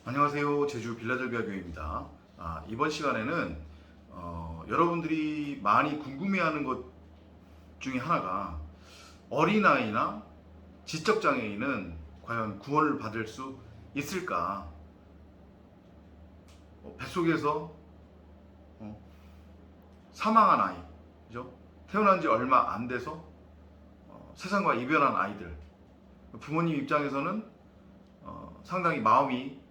안녕하세요. 제주 빌라델비아 교회입니다. 이번 시간에는 여러분들이 많이 궁금해하는 것 중에 하나가 어린아이나 지적장애인은 과연 구원을 받을 수 있을까? 뱃속에서 사망한 아이, 그죠? 태어난 지 얼마 안 돼서 세상과 이별한 아이들, 부모님 입장에서는 상당히 마음이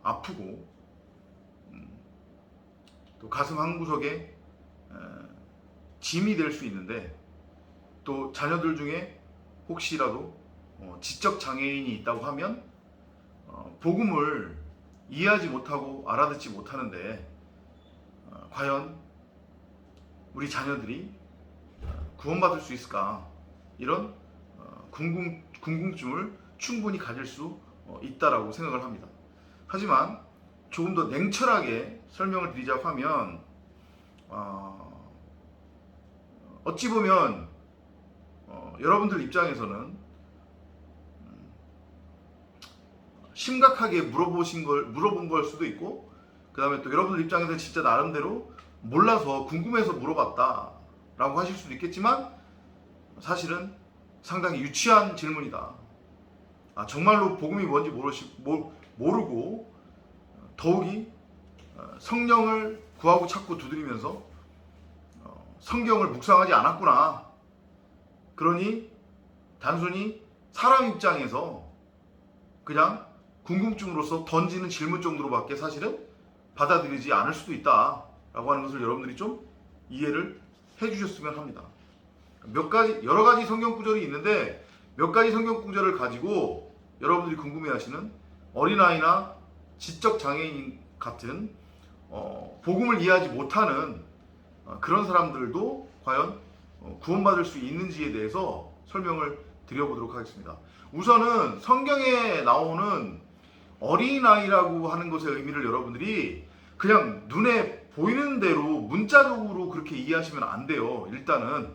아프고 또 가슴 한구석에 짐이 될 수 있는데, 또 자녀들 중에 혹시라도 지적 장애인이 있다고 하면 복음을 이해하지 못하고 알아듣지 못하는데 과연 우리 자녀들이 구원받을 수 있을까, 이런 궁금증을 충분히 가질 수 있다라고 생각을 합니다. 하지만 조금 더 냉철하게 설명을 드리자고 하면 어찌 보면 여러분들 입장에서는 심각하게 물어본 걸 수도 있고, 그 다음에 또 여러분들 입장에서는 진짜 나름대로 몰라서 궁금해서 물어봤다라고 하실 수도 있겠지만, 사실은 상당히 유치한 질문이다. 정말로 복음이 뭔지 모르고 더욱이 성령을 구하고 찾고 두드리면서 성경을 묵상하지 않았구나. 그러니 단순히 사람 입장에서 그냥 궁금증으로서 던지는 질문 정도로밖에 사실은 받아들이지 않을 수도 있다라고 하는 것을 여러분들이 좀 이해를 해주셨으면 합니다. 여러 가지 성경 구절이 있는데, 몇 가지 성경 구절을 가지고 여러분들이 궁금해하시는 어린아이나 지적 장애인 같은 복음을 이해하지 못하는 그런 사람들도 과연 구원받을 수 있는지에 대해서 설명을 드려보도록 하겠습니다. 우선은 성경에 나오는 어린아이라고 하는 것의 의미를 여러분들이 그냥 눈에 보이는 대로 문자적으로 그렇게 이해하시면 안 돼요. 일단은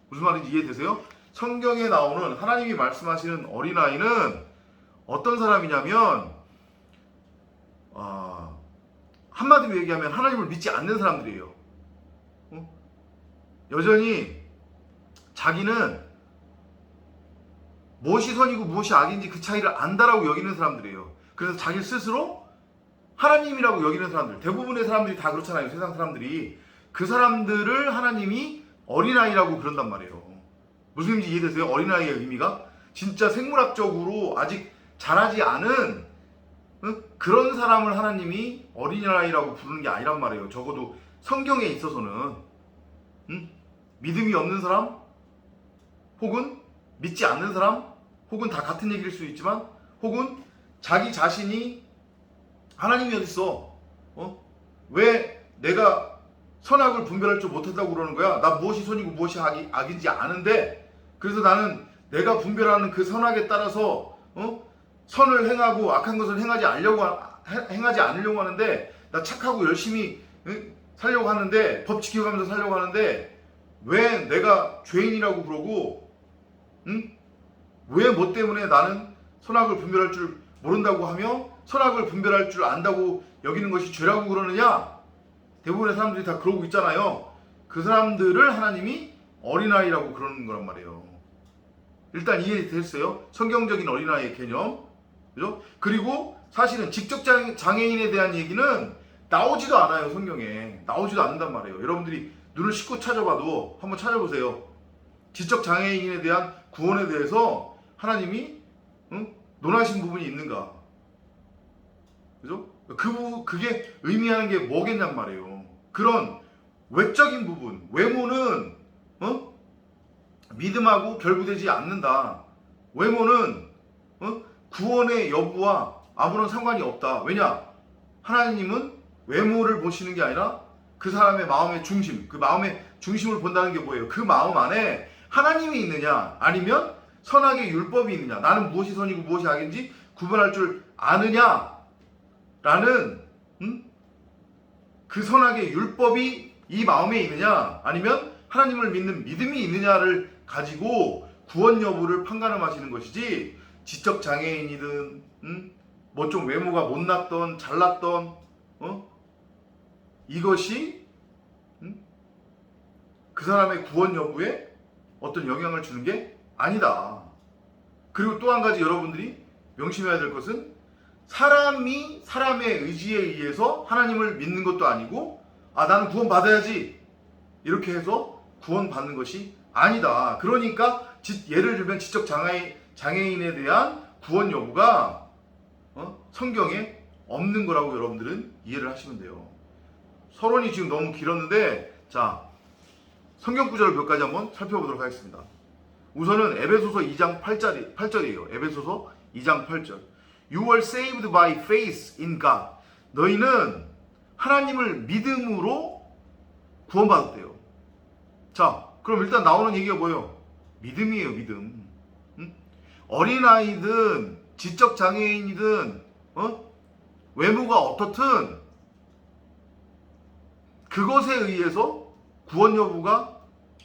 무슨 말인지 이해되세요? 성경에 나오는, 하나님이 말씀하시는 어린아이는 어떤 사람이냐면 한마디로 얘기하면 하나님을 믿지 않는 사람들이에요. 여전히 자기는 무엇이 선이고 무엇이 악인지 그 차이를 안다라고 여기는 사람들이에요. 그래서 자기 스스로 하나님이라고 여기는 사람들, 대부분의 사람들이 다 그렇잖아요. 세상 사람들이. 그 사람들을 하나님이 어린아이라고 그런단 말이에요. 무슨 의미인지 이해되세요? 어린아이의 의미가 진짜 생물학적으로 아직 자라지 않은 그런 사람을 하나님이 어린아이라고 부르는 게 아니란 말이에요. 적어도 성경에 있어서는. 믿음이 없는 사람, 혹은 믿지 않는 사람, 혹은 다 같은 얘기일 수 있지만, 혹은 자기 자신이 하나님이 어딨어? 왜 내가 선악을 분별할 줄 못한다고 그러는 거야? 나 무엇이 선이고 무엇이 악인지 아는데, 그래서 나는 내가 분별하는 그 선악에 따라서 선을 행하고 악한 것을 행하지 않으려고 하는데, 나 착하고 열심히 살려고 하는데, 법 지켜가면서 살려고 하는데, 왜 내가 죄인이라고 그러고, 왜 뭐 때문에 나는 선악을 분별할 줄 모른다고 하며 선악을 분별할 줄 안다고 여기는 것이 죄라고 그러느냐? 대부분의 사람들이 다 그러고 있잖아요. 그 사람들을 하나님이 어린아이라고 그러는 거란 말이에요. 일단 이해됐어요? 성경적인 어린아이의 개념. 그죠? 그리고 사실은 지적 장애인에 대한 얘기는 나오지도 않아요. 성경에 나오지도 않는단 말이에요. 여러분들이 눈을 씻고 찾아봐도 한번 찾아보세요. 지적 장애인에 대한 구원에 대해서 하나님이 논하신 부분이 있는가? 그죠? 그게 의미하는 게 뭐겠냔 말이에요. 그런 외적인 부분, 외모는 믿음하고 결부되지 않는다. 외모는 구원의 여부와 아무런 상관이 없다. 왜냐? 하나님은 외모를 보시는 게 아니라 그 사람의 마음의 중심, 그 마음의 중심을 본다는 게 뭐예요? 그 마음 안에 하나님이 있느냐, 아니면 선악의 율법이 있느냐, 나는 무엇이 선이고 무엇이 악인지 구분할 줄 아느냐 라는 그 선악의 율법이 이 마음에 있느냐, 아니면 하나님을 믿는 믿음이 있느냐를 가지고 구원 여부를 판가름하시는 것이지, 지적 장애인이든 뭐 좀 외모가 못났던 잘났던 이것이 그 사람의 구원 여부에 어떤 영향을 주는 게 아니다. 그리고 또 한 가지 여러분들이 명심해야 될 것은 사람이 사람의 의지에 의해서 하나님을 믿는 것도 아니고 나는 구원 받아야지 이렇게 해서 구원 받는 것이 아니다. 그러니까 예를 들면 지적 장애인에 대한 구원 여부가 성경에 없는 거라고 여러분들은 이해를 하시면 돼요. 서론이 지금 너무 길었는데 자, 성경 구절을 몇 가지 한번 살펴보도록 하겠습니다. 우선은 에베소서 2장 8절이에요. 에베소서 2장 8절. You were saved by faith in God. 너희는 하나님을 믿음으로 구원받았대요. 자, 그럼 일단 나오는 얘기가 뭐예요? 믿음이에요, 믿음. 어린아이든 지적 장애인이든 외모가 어떻든 그것에 의해서 구원 여부가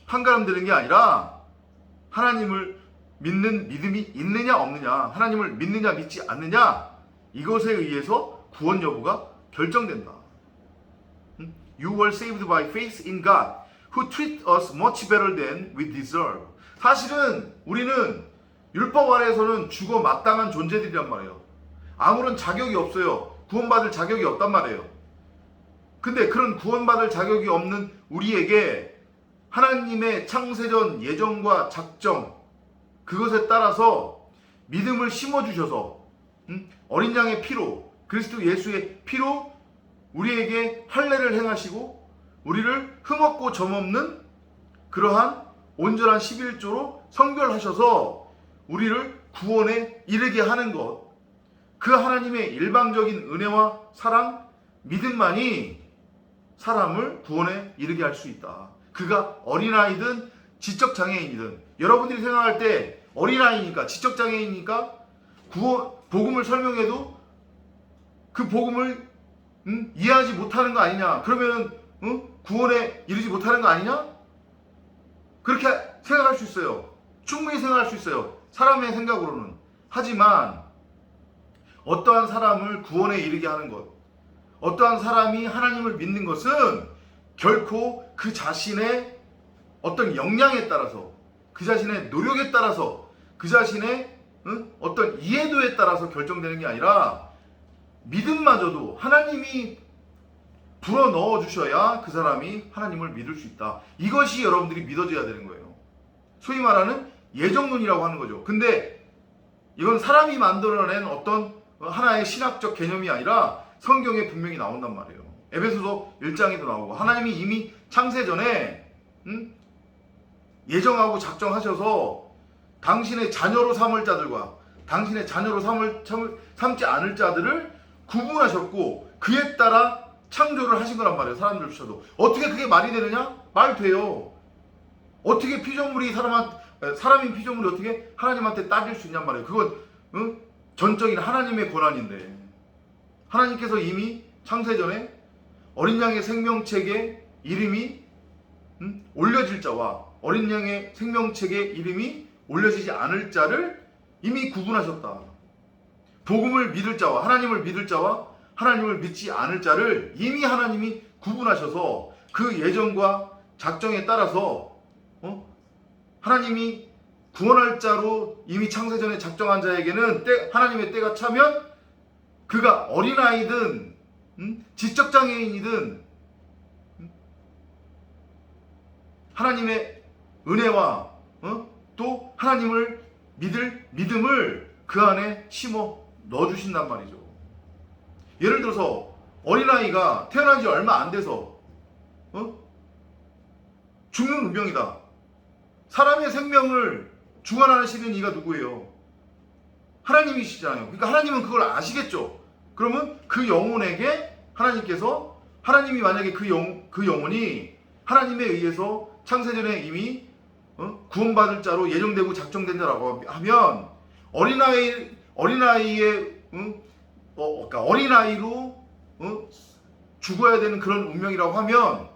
판가름되는 게 아니라 하나님을 믿는 믿음이 있느냐 없느냐, 하나님을 믿느냐 믿지 않느냐, 이것에 의해서 구원 여부가 결정된다. You were saved by faith in God, who treat us much better than we deserve. 사실은 우리는 율법 아래에서는 죽어 마땅한 존재들이란 말이에요. 아무런 자격이 없어요. 구원받을 자격이 없단 말이에요. 근데 그런 구원받을 자격이 없는 우리에게 하나님의 창세전 예정과 작정, 그것에 따라서 믿음을 심어주셔서 어린 양의 피로, 그리스도 예수의 피로 우리에게 할례를 행하시고 우리를 흠없고 점없는 그러한 온전한 11조로 성결하셔서 우리를 구원에 이르게 하는 것, 그 하나님의 일방적인 은혜와 사랑, 믿음만이 사람을 구원에 이르게 할 수 있다. 그가 어린아이든 지적장애인이든, 여러분들이 생각할 때 어린아이니까 지적장애인이니까 복음을 설명해도 그 복음을 이해하지 못하는 거 아니냐, 그러면 구원에 이르지 못하는 거 아니냐, 그렇게 생각할 수 있어요. 충분히 생각할 수 있어요, 사람의 생각으로는. 하지만 어떠한 사람을 구원에 이르게 하는 것, 어떠한 사람이 하나님을 믿는 것은 결코 그 자신의 어떤 역량에 따라서, 그 자신의 노력에 따라서, 그 자신의 어떤 이해도에 따라서 결정되는 게 아니라 믿음마저도 하나님이 불어넣어 주셔야 그 사람이 하나님을 믿을 수 있다. 이것이 여러분들이 믿어져야 되는 거예요. 소위 말하는 예정론이라고 하는 거죠. 근데 이건 사람이 만들어낸 어떤 하나의 신학적 개념이 아니라 성경에 분명히 나온단 말이에요. 에베소서 1장에도 나오고, 하나님이 이미 창세전에 예정하고 작정하셔서 당신의 자녀로 삼을 자들과 당신의 자녀로 삼지 않을 자들을 구분하셨고 그에 따라 창조를 하신 거란 말이에요. 사람들조차도. 어떻게 그게 말이 되느냐? 말 돼요. 어떻게 피조물이 사람인 피조물이 어떻게 하나님한테 따질 수 있냔 말이에요. 그건 전적인 하나님의 권한인데, 하나님께서 이미 창세전에 어린 양의 생명책에 이름이 올려질 자와 어린 양의 생명책에 이름이 올려지지 않을 자를 이미 구분하셨다. 복음을 믿을 자와 하나님을 믿을 자와 하나님을 믿지 않을 자를 이미 하나님이 구분하셔서 그 예정과 작정에 따라서 하나님이 구원할 자로 이미 창세전에 작정한 자에게는 하나님의 때가 차면 그가 어린아이든 지적장애인이든 하나님의 은혜와 또 하나님을 믿을 믿음을 그 안에 심어 넣어주신단 말이죠. 예를 들어서 어린아이가 태어난 지 얼마 안 돼서 죽는 운명이다. 사람의 생명을 주관하시는 이가 누구예요? 하나님이시잖아요. 그러니까 하나님은 그걸 아시겠죠. 그러면 그 영혼에게 하나님께서, 하나님이 만약에 그 영혼이 하나님에 의해서 창세전에 이미 구원받을 자로 예정되고 작정된 자라고 하면 그러니까 어린아이로 죽어야 되는 그런 운명이라고 하면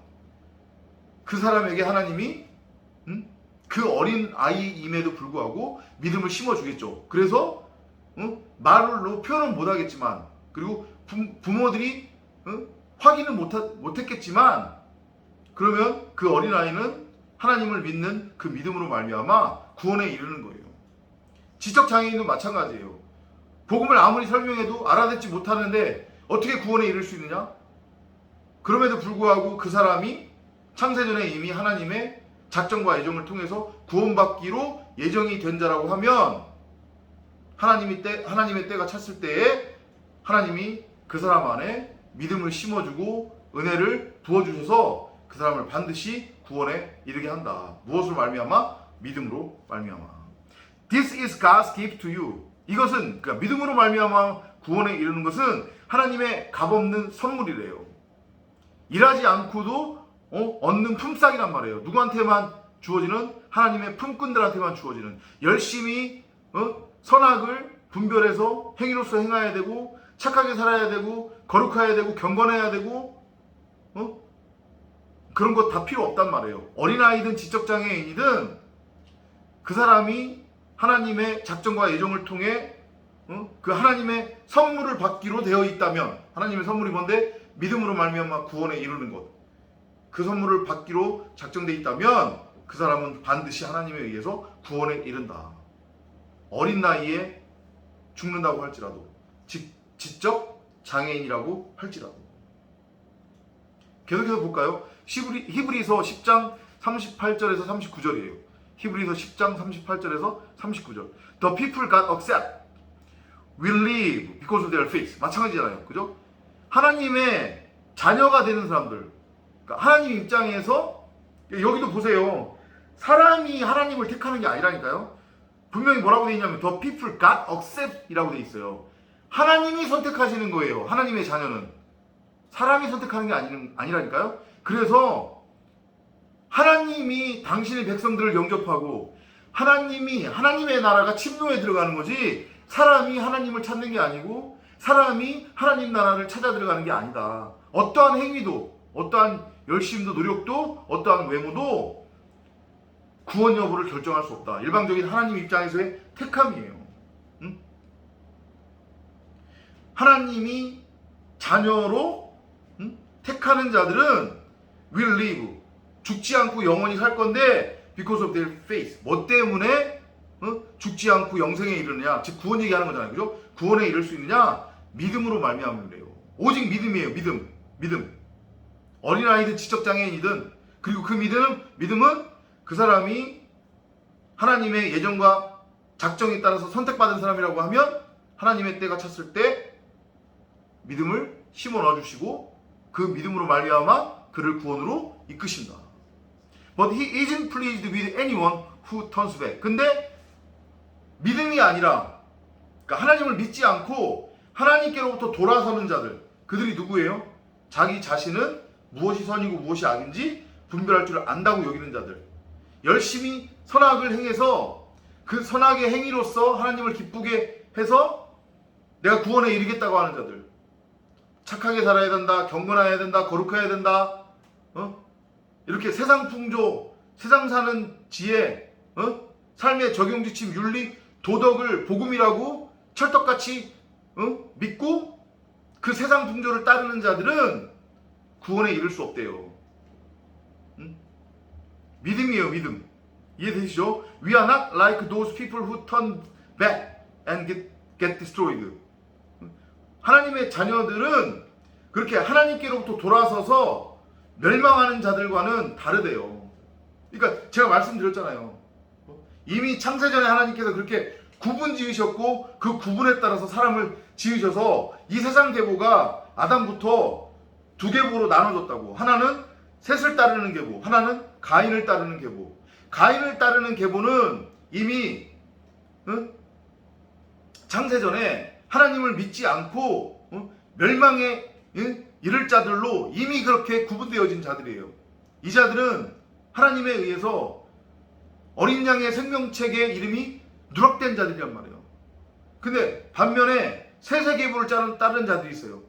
그 사람에게 하나님이 그 어린 아이임에도 불구하고 믿음을 심어주겠죠. 그래서 말로 표현은 못하겠지만, 그리고 부모들이 확인은 못했겠지만, 그러면 그 어린아이는 하나님을 믿는 그 믿음으로 말미암아 구원에 이르는 거예요. 지적장애인도 마찬가지예요. 복음을 아무리 설명해도 알아듣지 못하는데 어떻게 구원에 이를 수 있느냐? 그럼에도 불구하고 그 사람이 창세전에 이미 하나님의 작정과 예정을 통해서 구원받기로 예정이 된 자라고 하면, 하나님의 때가 찼을 때에 하나님이 그 사람 안에 믿음을 심어주고 은혜를 부어주셔서 그 사람을 반드시 구원에 이르게 한다. 무엇으로 말미암아? 믿음으로 말미암아. This is God's gift to you. 이것은, 그러니까 믿음으로 말미암아 구원에 이르는 것은 하나님의 값없는 선물이래요. 일하지 않고도 얻는 품삯이란 말이에요. 누구한테만 주어지는? 하나님의 품꾼들한테만 주어지는, 열심히 선악을 분별해서 행위로서 행해야 되고, 착하게 살아야 되고, 거룩해야 되고, 경건해야 되고, 그런 것 다 필요 없단 말이에요. 어린아이든 지적장애인이든 그 사람이 하나님의 작정과 예정을 통해 그 하나님의 선물을 받기로 되어 있다면, 하나님의 선물이 뭔데? 믿음으로 말미암아 구원에 이르는 것. 그 선물을 받기로 작정되어 있다면 그 사람은 반드시 하나님에 의해서 구원에 이른다. 어린 나이에 죽는다고 할지라도, 지적 장애인이라고 할지라도. 계속해서 볼까요? 히브리서 10장 38절에서 39절이에요. 히브리서 10장 38절에서 39절. The people God accept will live because of their faith. 마찬가지잖아요. 그죠? 하나님의 자녀가 되는 사람들, 그러니까 하나님 입장에서, 여기도 보세요. 사람이 하나님을 택하는 게 아니라니까요. 분명히 뭐라고 되어 있냐면 The people God accept 이라고 되어 있어요. 하나님이 선택하시는 거예요. 하나님의 자녀는 사람이 선택하는 게 아니라니까요. 그래서 하나님이 당신의 백성들을 영접하고 하나님의 나라가 침노에 들어가는 거지, 사람이 하나님을 찾는 게 아니고 사람이 하나님 나라를 찾아 들어가는 게 아니다. 어떠한 행위도, 어떠한 열심도, 노력도, 어떠한 외모도 구원 여부를 결정할 수 없다. 일방적인 하나님 입장에서의 택함이에요. 하나님이 자녀로 택하는 자들은 will live, 죽지 않고 영원히 살 건데 because of their faith. 뭐 때문에 죽지 않고 영생에 이르느냐? 즉 구원 얘기하는 거잖아요. 그죠? 구원에 이를 수 있느냐? 믿음으로 말미암으면 돼요. 오직 믿음이에요. 믿음. 어린아이든 지적장애인이든, 그리고 그 믿음은 그 사람이 하나님의 예정과 작정에 따라서 선택받은 사람이라고 하면 하나님의 때가 찼을 때 믿음을 심어 넣어주시고 그 믿음으로 말미암아 그를 구원으로 이끄신다. But he isn't pleased with anyone who turns back. 근데 믿음이 아니라, 그러니까 하나님을 믿지 않고 하나님께로부터 돌아서는 자들, 그들이 누구예요? 자기 자신은 무엇이 선이고 무엇이 악인지 분별할 줄 안다고 여기는 자들, 열심히 선악을 행해서 그 선악의 행위로서 하나님을 기쁘게 해서 내가 구원에 이르겠다고 하는 자들, 착하게 살아야 된다, 경건해야 된다, 거룩해야 된다, 이렇게 세상 풍조, 세상 사는 지혜, 삶의 적용지침, 윤리, 도덕을 복음이라고 철떡같이 믿고 그 세상 풍조를 따르는 자들은 구원에 이를 수 없대요. 믿음이에요, 믿음. 이해되시죠? We are not like those people who turn back and get destroyed. 하나님의 자녀들은 그렇게 하나님께로부터 돌아서서 멸망하는 자들과는 다르대요. 그러니까 제가 말씀드렸잖아요. 이미 창세전에 하나님께서 그렇게 구분 지으셨고 그 구분에 따라서 사람을 지으셔서 이 세상 계보가 아담부터 두 계보로 나눠졌다고. 하나는 셋을 따르는 계보, 하나는 가인을 따르는 계보. 가인을 따르는 계보는 이미 창세전에 하나님을 믿지 않고 멸망에 이를 자들로 이미 그렇게 구분되어진 자들이에요. 이 자들은 하나님에 의해서 어린 양의 생명책의 이름이 누락된 자들이란 말이에요. 근데 반면에 세세계보를 따르는 자들이 있어요.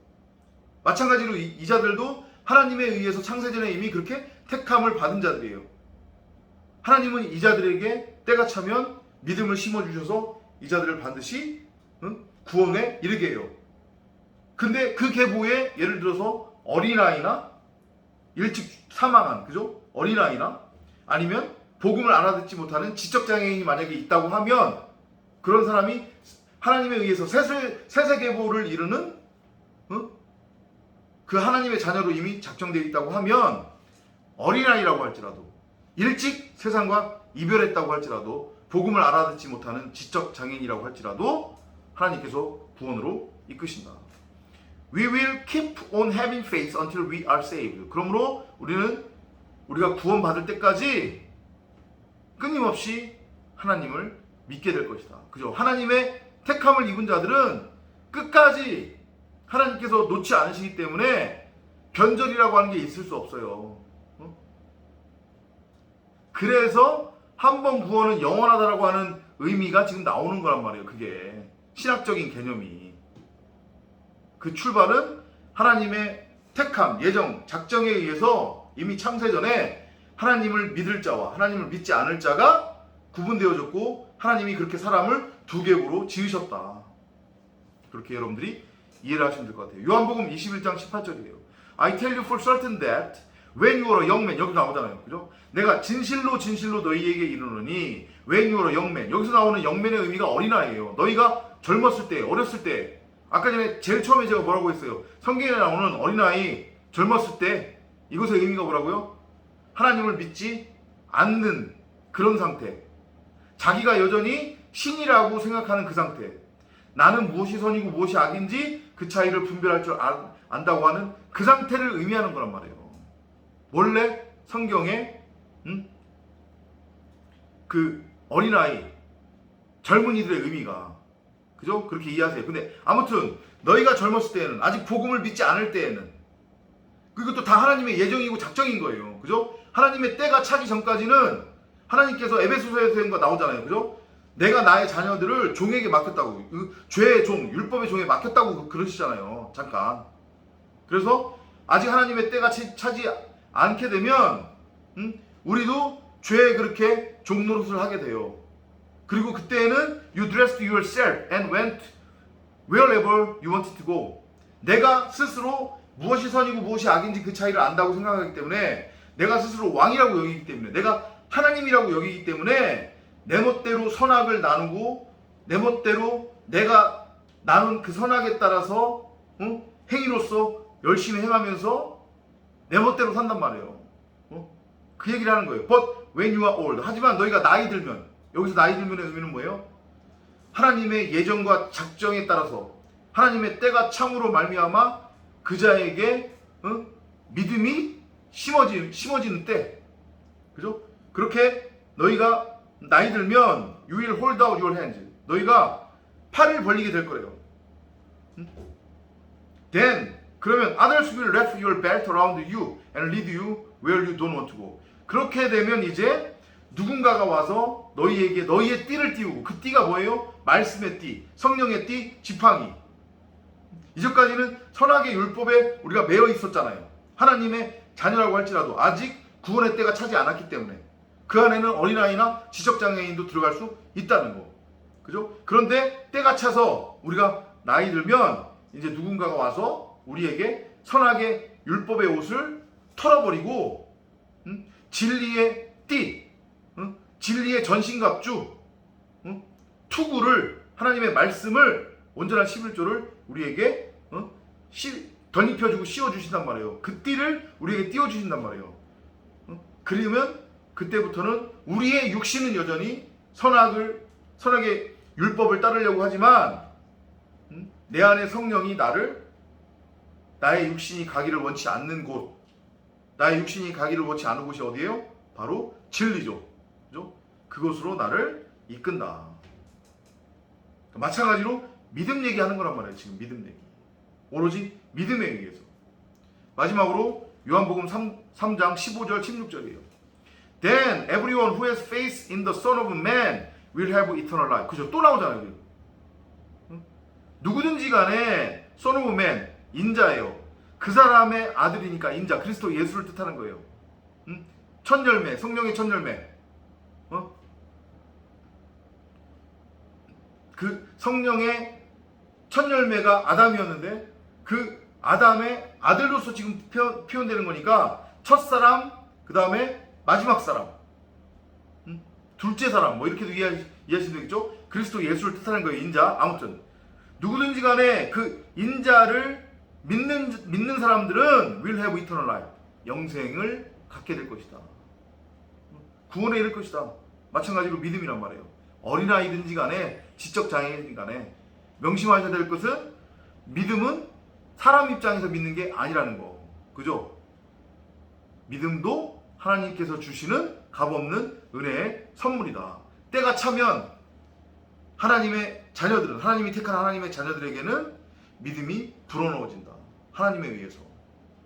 마찬가지로 이 자들도 하나님에 의해서 창세전에 이미 그렇게 택함을 받은 자들이에요. 하나님은 이 자들에게 때가 차면 믿음을 심어주셔서 이 자들을 반드시 구원에 이르게 해요. 근데 그 계보에 예를 들어서 어린아이나 일찍 사망한, 그죠? 어린아이나 아니면 복음을 알아듣지 못하는 지적장애인이 만약에 있다고 하면 그런 사람이 하나님에 의해서 세세계보를 이루는 그 하나님의 자녀로 이미 작정되어 있다고 하면 어린아이라고 할지라도 일찍 세상과 이별했다고 할지라도 복음을 알아듣지 못하는 지적장애인이라고 할지라도 하나님께서 구원으로 이끄신다. We will keep on having faith until we are saved. 그러므로 우리가 구원받을 때까지 끊임없이 하나님을 믿게 될 것이다. 그죠? 하나님의 택함을 입은 자들은 끝까지 하나님께서 놓지 않으시기 때문에 변절이라고 하는 게 있을 수 없어요. 그래서 한 번 구원은 영원하다라고 하는 의미가 지금 나오는 거란 말이에요. 그게 신학적인 개념이. 그 출발은 하나님의 택함, 예정, 작정에 의해서 이미 창세전에 하나님을 믿을 자와 하나님을 믿지 않을 자가 구분되어졌고 하나님이 그렇게 사람을 두 계보로 지으셨다. 그렇게 여러분들이 이해를 하시면 될 것 같아요. 요한복음 21장 18절이에요. I tell you for certain that when you are a young man, 여기 나오잖아요. 그죠? 내가 진실로 너희에게 이르노니 when you are a young man. 여기서 나오는 영맨의 의미가 어린아이예요. 너희가 젊었을 때, 어렸을 때, 아까 전에 제일 처음에 제가 뭐라고 했어요? 성경에 나오는 어린아이 젊었을 때 이것의 의미가 뭐라고요? 하나님을 믿지 않는 그런 상태. 자기가 여전히 신이라고 생각하는 그 상태. 나는 무엇이 선이고 무엇이 악인지 그 차이를 분별할 줄 안다고 하는 그 상태를 의미하는 거란 말이에요. 원래 성경에 그 어린아이, 젊은이들의 의미가, 그죠? 그렇게 이해하세요. 근데 아무튼 너희가 젊었을 때에는, 아직 복음을 믿지 않을 때에는, 그리고 또 다 하나님의 예정이고 작정인 거예요. 그죠? 하나님의 때가 차기 전까지는 하나님께서 에베소서에서 나오잖아요. 그죠? 내가 나의 자녀들을 종에게 맡겼다고, 죄의 종, 율법의 종에 맡겼다고 그러시잖아요. 잠깐. 그래서 아직 하나님의 때가 차지 않게 되면 우리도 죄에 그렇게 종 노릇을 하게 돼요. 그리고 그때는 you dressed yourself and went wherever you wanted to go. 내가 스스로 무엇이 선이고 무엇이 악인지 그 차이를 안다고 생각하기 때문에, 내가 스스로 왕이라고 여기기 때문에, 내가 하나님이라고 여기기 때문에 내 멋대로 선악을 나누고 내 멋대로 내가 나눈 그 선악에 따라서 행위로서 열심히 행하면서 내 멋대로 산단 말이에요. 그 얘기를 하는 거예요. But when you are old. 하지만 너희가 나이 들면, 여기서 나이 들면의 의미는 뭐예요? 하나님의 예정과 작정에 따라서 하나님의 때가 참으로 말미암아 그 자에게 믿음이 심어지는 때, 그죠? 그렇게 너희가 나이 들면 you will hold out your hands. 너희가 팔을 벌리게 될 거예요. Then 그러면 others will wrap your belt around you and lead you where you don't want to go. 그렇게 되면 이제 누군가가 와서 너희에게 너희의 띠를 띄우고, 그 띠가 뭐예요? 말씀의 띠, 성령의 띠, 지팡이. 이전까지는 선악의 율법에 우리가 매여 있었잖아요. 하나님의 자녀라고 할지라도 아직 구원의 때가 차지 않았기 때문에 그 안에는 어린아이나 지적장애인도 들어갈 수 있다는 거. 그죠? 그런데 때가 차서 우리가 나이 들면 이제 누군가가 와서 우리에게 선악의 율법의 옷을 털어버리고 진리의 띠, 진리의 전신갑주, 투구를, 하나님의 말씀을, 온전한 11조를 우리에게 덧입혀주고 씌워주신단 말이에요. 그 띠를 우리에게 띄워주신단 말이에요. 그러면 그때부터는 우리의 육신은 여전히 선악의 율법을 따르려고 하지만 내 안에 성령이 나의 육신이 가기를 원치 않는 곳, 나의 육신이 가기를 원치 않은 곳이 어디예요? 바로 진리죠. 그죠? 그곳으로 나를 이끈다. 마찬가지로 믿음 얘기하는 거란 말이에요. 지금 믿음 얘기. 오로지 믿음에 의해서. 마지막으로 요한복음 3장 15절 16절이에요. Then everyone who has faith in the Son of Man will have eternal life. 그죠? 또 나오잖아요. 누구든지 간에 Son of Man, 인자예요. 그 사람의 아들이니까 인자, 그리스도 예수를 뜻하는 거예요. 첫 열매, 성령의 첫 열매. 그 성령의 첫 열매가 아담이었는데 그 아담의 아들로서 지금 표현되는 거니까 첫사람, 그 다음에 마지막 사람, 둘째 사람, 뭐 이렇게도 이해하시면 되겠죠? 그리스도 예수를 뜻하는 거예요. 인자. 아무튼 누구든지 간에 그 인자를 믿는 사람들은 will have eternal life, 영생을 갖게 될 것이다. 구원에 이를 것이다. 마찬가지로 믿음이란 말이에요. 어린아이든지 간에 지적 장애인든지 간에 명심하셔야 될 것은 믿음은 사람 입장에서 믿는 게 아니라는 거. 그죠? 믿음도 하나님께서 주시는 값없는 은혜의 선물이다. 때가 차면 하나님의 자녀들은, 하나님이 택한 하나님의 자녀들에게는 믿음이 불어넣어진다. 하나님에 의해서.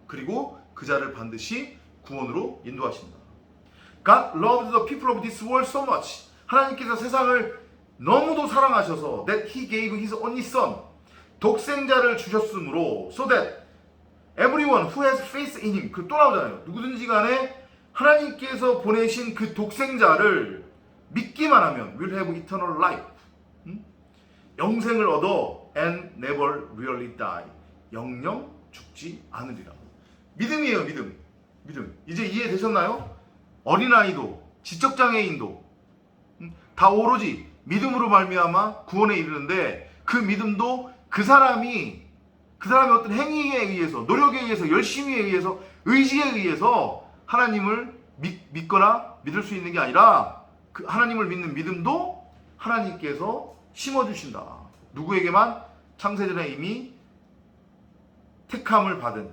그리고 그 자를 반드시 구원으로 인도하신다. God loved the people of this world so much. 하나님께서 세상을 너무도 사랑하셔서 that He gave His only Son, 독생자를 주셨으므로 so that everyone who has faith in Him, 그 또 나오잖아요. 누구든지 간에 하나님께서 보내신 그 독생자를 믿기만 하면 will have eternal life, 영생을 얻어 and never really die, 영영 죽지 않으리라. 믿음이에요. 믿음. 이제 이해되셨나요? 어린아이도 지적장애인도 다 오로지 믿음으로 말미암아 구원에 이르는데, 그 믿음도 그 사람의 어떤 행위에 의해서, 노력에 의해서, 열심히에 의해서, 의지에 의해서 하나님을 믿거나 믿을 수 있는 게 아니라, 그 하나님을 믿는 믿음도 하나님께서 심어주신다. 누구에게만? 창세전에 이미 택함을 받은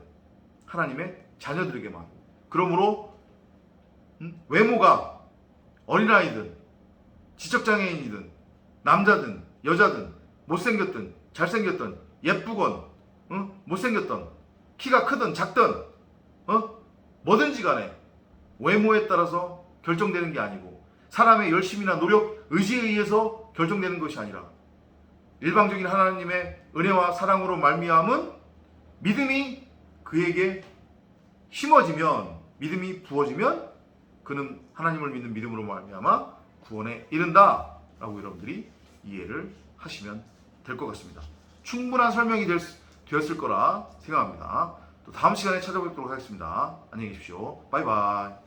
하나님의 자녀들에게만. 그러므로 외모가 어린아이든 지적장애인이든 남자든 여자든 못생겼든 잘생겼든 예쁘건 못생겼든 키가 크든 작든 뭐든지 간에 외모에 따라서 결정되는 게 아니고, 사람의 열심이나 노력, 의지에 의해서 결정되는 것이 아니라 일방적인 하나님의 은혜와 사랑으로 말미암은 믿음이 그에게 심어지면, 믿음이 부어지면 그는 하나님을 믿는 믿음으로 말미암아 구원에 이른다 라고 여러분들이 이해를 하시면 될 것 같습니다. 충분한 설명이 되었을 거라 생각합니다. 또 다음 시간에 찾아뵙도록 하겠습니다. 안녕히 계십시오. 바이바이.